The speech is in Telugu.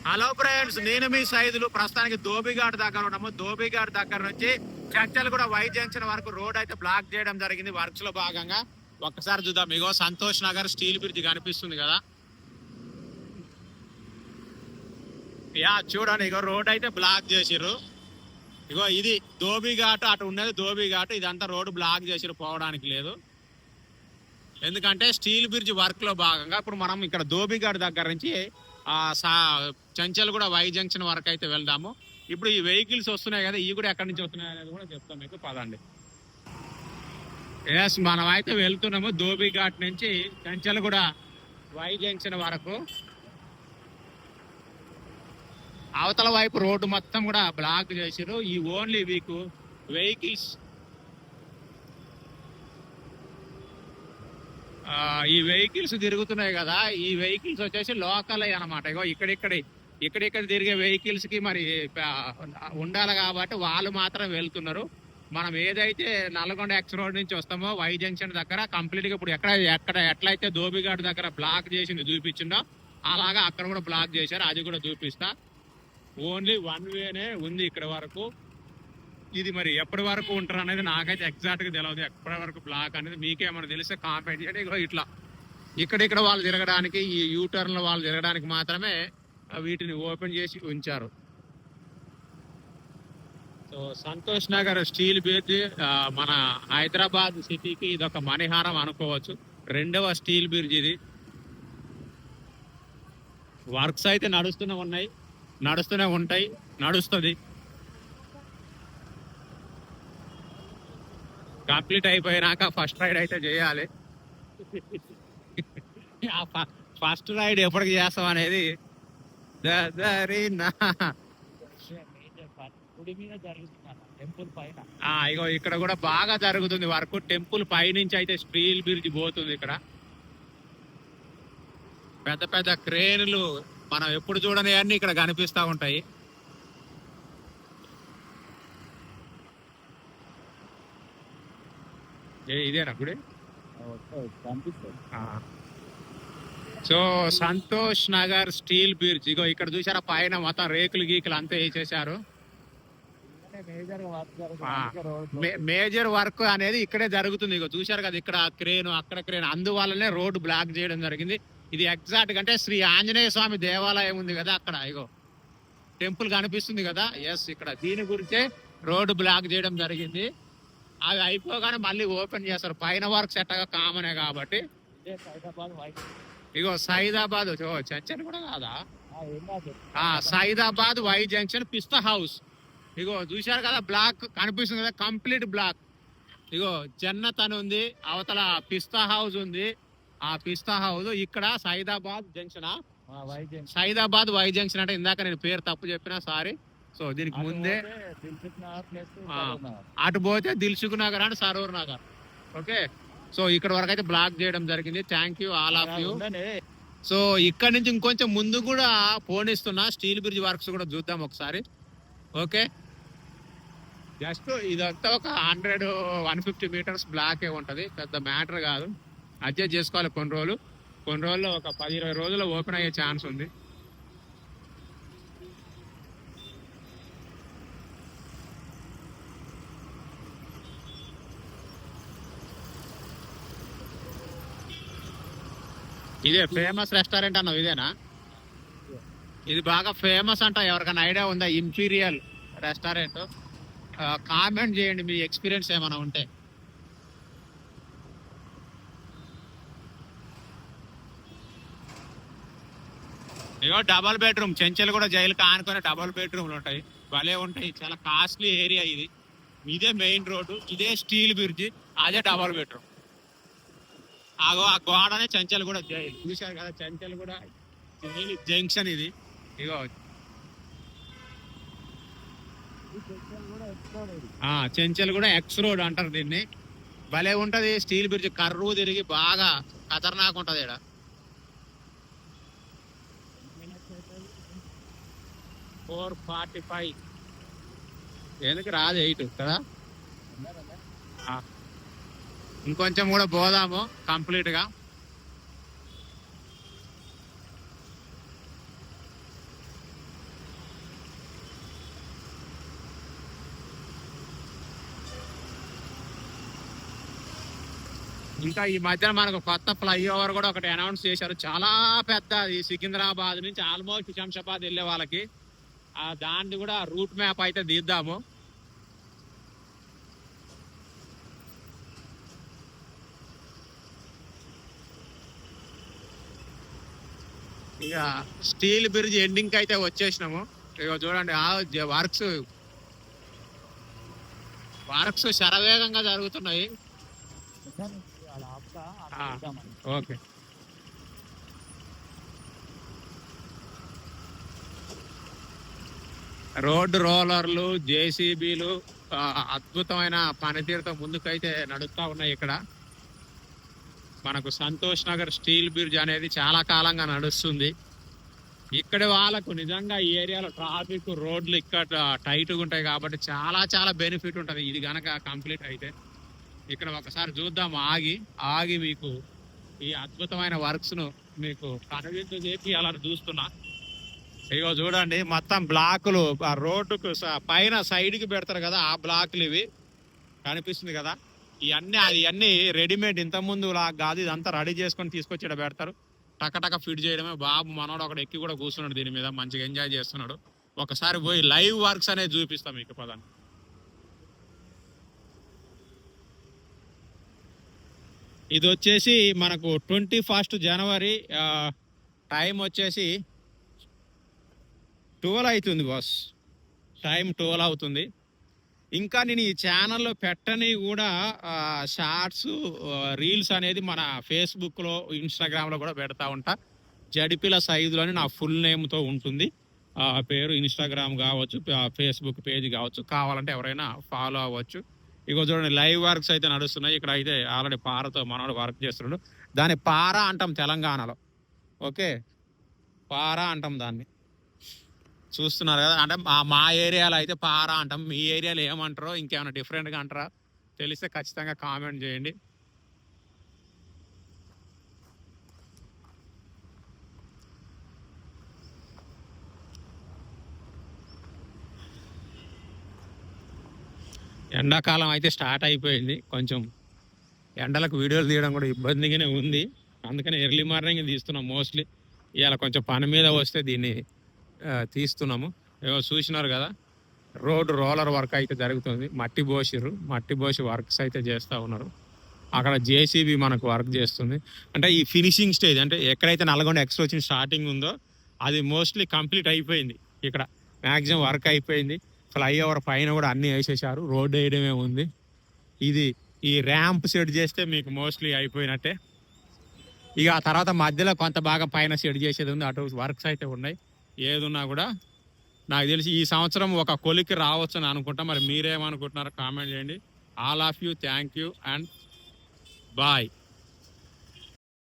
హలో ఫ్రెండ్స్, నేను మీ సైదులు. ప్రస్తుతానికి ధోబిఘాట్ దగ్గర ఉన్నాము. ధోబిఘాట్ దగ్గర నుంచి చంచల్గూడ వై జంక్షన్ వరకు రోడ్ అయితే బ్లాక్ చేయడం జరిగింది వర్క్స్ లో భాగంగా. ఒక్కసారి చూద్దాం. ఇగో సంతోష్ నగర్ స్టీల్ బ్రిడ్జ్ కనిపిస్తుంది కదా. యా చూడండి, ఇగో రోడ్ అయితే బ్లాక్ చేసిర్రు. ఇగో ఇది ధోబిఘాట్, అటు ఉన్నది ధోబిఘాట్. ఇదంతా రోడ్ బ్లాక్ చేసిర్రు, పోవడానికి లేదు. ఎందుకంటే స్టీల్ బ్రిడ్జ్ వర్క్ లో భాగంగా ఇప్పుడు మనం ఇక్కడ ధోబిఘాట్ దగ్గర నుంచి చంచల్గూడ వై జంక్షన్ వరకు అయితే వెళ్దాము. ఇప్పుడు ఈ వెహికల్స్ వస్తున్నాయి కదా, ఇవి కూడా ఎక్కడి నుంచి వస్తున్నాయి అనేది కూడా చెప్తాం మీకు. పదండి. ఎస్, మనం అయితే వెళ్తున్నాము ధోబిఘాట్ నుంచి చంచల్గూడ వై జంక్షన్ వరకు. అవతల వైపు రోడ్డు మొత్తం కూడా బ్లాక్ చేసారు. ఈ ఓన్లీ వీక్ వెహికల్స్, ఈ వెహికల్స్ తిరుగుతున్నాయి కదా, ఈ వెహికల్స్ వచ్చేసి లోకల్ అనమాట. ఇగో ఇక్కడిక్కడ తిరిగే వెహికల్స్ కి మరి ఉండాలి కాబట్టి వాళ్ళు మాత్రం వెళ్తున్నారు. మనం ఏదైతే నల్గొండ ఎక్స్ రోడ్ నుంచి వస్తామో వై జంక్షన్ దగ్గర కంప్లీట్ గా ఇప్పుడు ఎట్లయితే ధోబిఘాట్ దగ్గర బ్లాక్ చేసింది చూపించిందో అలాగా అక్కడ కూడా బ్లాక్ చేశారు. అది కూడా చూపిస్తా. ఓన్లీ వన్ వేనే ఉంది ఇక్కడ వరకు. ఇది మరి ఎప్పటి వరకు ఉంటారు అనేది నాకైతే ఎగ్జాక్ట్ గా తెలియదు. ఎప్పటి వరకు బ్లాక్ అనేది మీకేమైనా తెలిస్తే కామెంట్ చేయండి. ఇట్లా ఇక్కడిక్కడ వాళ్ళు తిరగడానికి, ఈ యూటర్న్ లో వాళ్ళు తిరగడానికి మాత్రమే వీటిని ఓపెన్ చేసి ఉంచారు. So Santosh Nagar steel bridge మన హైదరాబాద్ సిటీకి ఇదొక మణిహారం అనుకోవచ్చు. రెండవ స్టీల్ బ్రిడ్జ్ ఇది. వర్క్స్ అయితే నడుస్తూనే ఉంటాయి, నడుస్తుంది. కంప్లీట్ అయిపోయినాక ఫస్ట్ రైడ్ అయితే చేయాలి. ఫస్ట్ రైడ్ ఎప్పటికి చేస్తాం అనేది ఇగో ఇక్కడ కూడా బాగా జరుగుతుంది వర్క్. టెంపుల్ పై నుంచి అయితే స్టీల్ బ్రిడ్జ్ పోతుంది. ఇక్కడ పెద్ద పెద్ద క్రేన్లు మనం ఎప్పుడు చూడని అన్ని ఇక్కడ కనిపిస్తా ఉంటాయి. ఇదేనా గుడి? So Santosh Nagar steel bridge. ఇగో ఇక్కడ చూసారా, పైన మొత్తం రేకులు గీకులు అంతా వేసేసారు. మేజర్ వర్క్ అనేది ఇక్కడే జరుగుతుంది. ఇగో చూసారు కదా, ఇక్కడ క్రేన్, అక్కడ క్రేన్, అందువల్లనే రోడ్డు బ్లాక్ చేయడం జరిగింది. ఇది ఎగ్జాక్ట్ అంటే శ్రీ ఆంజనేయ స్వామి దేవాలయం ఉంది కదా అక్కడ, ఇగో టెంపుల్ కనిపిస్తుంది కదా. ఎస్, ఇక్కడ దీని గురించే రోడ్డు బ్లాక్ చేయడం జరిగింది. అది అయిపోగానే మళ్ళీ ఓపెన్ చేస్తారు. పైన వర్క్ సెట్టగా కామనే కాబట్టి. ఇగో సైదాబాద్, చంచల్ కూడా కాదా, సైదాబాద్ వై జంక్షన్ పిస్తా హౌస్. ఇగో చూశారు కదా, బ్లాక్ కనిపిస్తుంది కదా, కంప్లీట్ బ్లాక్. ఇగో జన్నత్ అని ఉంది, అవతల పిస్తా హౌస్ ఉంది. ఆ పిస్తా హౌస్ ఇక్కడ Saidabad junction, Saidabad Y junction. అంటే ఇందాక నేను పేరు తప్పు చెప్పినా, సారీ. సో దీనికి ముందే అటు పోతే Dilsukh Nagar and Saroor Nagar. Okay, so ఇక్కడ వరకు అయితే బ్లాక్ చేయడం జరిగింది. Thank you all of you. So ఇక్కడ నుంచి ఇంకొంచెం ముందు కూడా పోనిస్తున్నా, స్టీల్ బ్రిడ్జ్ వర్క్స్ కూడా చూద్దాం ఒకసారి. ఓకే, జస్ట్ ఇదంతా ఒక 100-150 మీటర్స్ బ్లాకే ఉంటది, పెద్ద మ్యాటర్ కాదు. అడ్జస్ట్ చేసుకోవాలి కొన్ని రోజుల్లో ఒక 10-20 రోజుల్లో ఓపెన్ అయ్యే ఛాన్స్ ఉంది. ఇదే ఫేమస్ రెస్టారెంట్ అన్నావు, ఇదేనా? ఇది బాగా ఫేమస్ అంట. ఎవరికైనా ఐడియా ఉందా? Imperial restaurant. కామెంట్ చేయండి మీ ఎక్స్పీరియన్స్ ఏమైనా ఉంటే. ఏవో డబల్ బెడ్రూమ్, చంచల్గూడ జైలు ఆనుకునే డబల్ బెడ్రూమ్లు ఉంటాయి, భలే ఉంటాయి. చాలా కాస్ట్లీ ఏరియా ఇది. ఇదే మెయిన్ రోడ్డు, ఇదే స్టీల్ బ్రిడ్జ్, అదే డబల్ బెడ్రూమ్. ఆ గోడనే చంచల్గూడ జైలు. చూశారు కదా, చంచల్గూడ జైలు జంక్షన్ ఇది. ఇగో చంచల్గూడ ఎక్స్ రోడ్ అంటారు దీన్ని. భలే ఉంటది స్టీల్ బ్రిడ్జ్, కర్రు తిరిగి బాగా ఖతర్నాక్ ఉంటది. ఇక్కడ 4:45 ఎందుకు రాదు 8 కదా. ఇంకొంచెం కూడా పోదాము కంప్లీట్ గా. ఇంకా ఈ మధ్యన మనకు కొత్త ఫ్లైఓవర్ కూడా ఒకటి అనౌన్స్ చేశారు, చాలా పెద్ద, ఈ సికింద్రాబాద్ నుంచి ఆల్మోస్ట్ శంషాబాద్ వెళ్ళే వాళ్ళకి. దాన్ని కూడా రూట్ మ్యాప్ అయితే తీద్దాము. ఇక స్టీల్ బ్రిడ్జ్ ఎండింగ్ అయితే వచ్చేసినాము. ఇక చూడండి వర్క్స్ శరవేగంగా జరుగుతున్నాయి. ఓకే, రోడ్డు రోలర్లు, జేసీబీలు అద్భుతమైన పనితీరుతో ముందుకైతే నడుస్తూ ఉన్నాయి. ఇక్కడ మనకు సంతోష్ నగర్ స్టీల్ బ్రిడ్జ్ అనేది చాలా కాలంగా నడుస్తుంది. ఇక్కడ వాళ్ళకు నిజంగా ఈ ఏరియాలో ట్రాఫిక్, రోడ్లు ఇక్కడ టైట్గా ఉంటాయి కాబట్టి చాలా చాలా బెనిఫిట్ ఉంటుంది ఇది గనక కంప్లీట్ అయితే. ఇక్కడ ఒకసారి చూద్దాం, ఆగి మీకు ఈ అద్భుతమైన వర్క్స్ ను మీకు కనువిందు చేసి అలా చూస్తున్నా. ఇగో చూడండి, మొత్తం బ్లాకులు ఆ రోడ్డుకు పైన సైడ్ కి పెడతారు కదా, ఆ బ్లాకులు ఇవి కనిపిస్తుంది కదా. ఇవన్నీ రెడీమేడ్, ఇంత ముందు కాదు, ఇదంతా రెడీ చేసుకొని తీసుకొచ్చి ఇక్కడ పెడతారు. టక ఫిట్ చేయడమే. బాబు మనోడు ఒకటి ఎక్కి కూడా కూర్చున్నాడు దీని మీద, మంచిగా ఎంజాయ్ చేస్తున్నాడు. ఒకసారి పోయి లైవ్ వర్క్స్ అనేది చూపిస్తాం మీకు పదాన్ని. ఇది వచ్చేసి మనకు 21 జనవరి, టైం వచ్చేసి 12 అవుతుంది బాస్, టైం 12 అవుతుంది. ఇంకా నేను ఈ ఛానల్లో పెట్టని కూడా షార్ట్స్, రీల్స్ అనేది మన ఫేస్బుక్లో, ఇన్స్టాగ్రామ్లో కూడా పెడతా ఉంటా. జడిపిల సైజులోని నా ఫుల్ నేమ్తో ఉంటుంది పేరు. ఇన్స్టాగ్రామ్ కావచ్చు, ఫేస్బుక్ పేజ్ కావచ్చు, కావాలంటే ఎవరైనా ఫాలో అవ్వచ్చు. ఇగో చూడండి, లైవ్ వర్క్స్ అయితే నడుస్తున్నాయి. ఇక్కడ అయితే ఆల్రెడీ పారతో మనోడు వర్క్ చేస్తున్నాడు. దాన్ని పార అంటాం తెలంగాణలో. ఓకే, పార అంటాం దాన్ని. చూస్తున్నారు కదా, అంటే మా ఏరియాలో అయితే పార అంటాం. మీ ఏరియాలో ఏమంటారో, ఇంకేమైనా డిఫరెంట్గా అంటారా తెలిస్తే ఖచ్చితంగా కామెంట్ చేయండి. ఎండాకాలం అయితే స్టార్ట్ అయిపోయింది. కొంచెం ఎండలకు వీడియోలు తీయడం కూడా ఇబ్బందిగానే ఉంది. అందుకని ఎర్లీ మార్నింగ్ తీస్తున్నాం మోస్ట్లీ. ఇవాళ కొంచెం పని మీద వస్తే దీన్ని తీస్తున్నాము. ఏవో చూసినారు కదా, రోడ్ రోలర్ వర్క్ అయితే జరుగుతుంది. మట్టి పోసి వర్క్స్ అయితే చేస్తూ ఉన్నారు. అక్కడ జేసీబీ మనకు వర్క్ చేస్తుంది. అంటే ఈ ఫినిషింగ్ స్టేజ్, అంటే ఎక్కడైతే నల్గొండ ఎక్స్ప్రెషన్ స్టార్టింగ్ ఉందో అది మోస్ట్లీ కంప్లీట్ అయిపోయింది. ఇక్కడ మ్యాక్సిమం వర్క్ అయిపోయింది. ఫ్లైఓవర్ పైన కూడా అన్నీ వేసేసారు, రోడ్డు వేయడమే ఉంది. ఈ ర్యాంప్ సెట్ చేస్తే మీకు మోస్ట్లీ అయిపోయినట్టే. ఇక ఆ తర్వాత మధ్యలో కొంత భాగం పైన సెట్ చేసేది ఉంది. అటు వర్క్స్ అయితే ఉన్నాయి. ఏదున్నా కూడా నాకు తెలిసి ఈ సంవత్సరం ఒక కొలికి రావచ్చు అని అనుకుంటా. మరి మీరేమనుకుంటున్నారో కామెంట్ చేయండి. All of you, thank you and bye.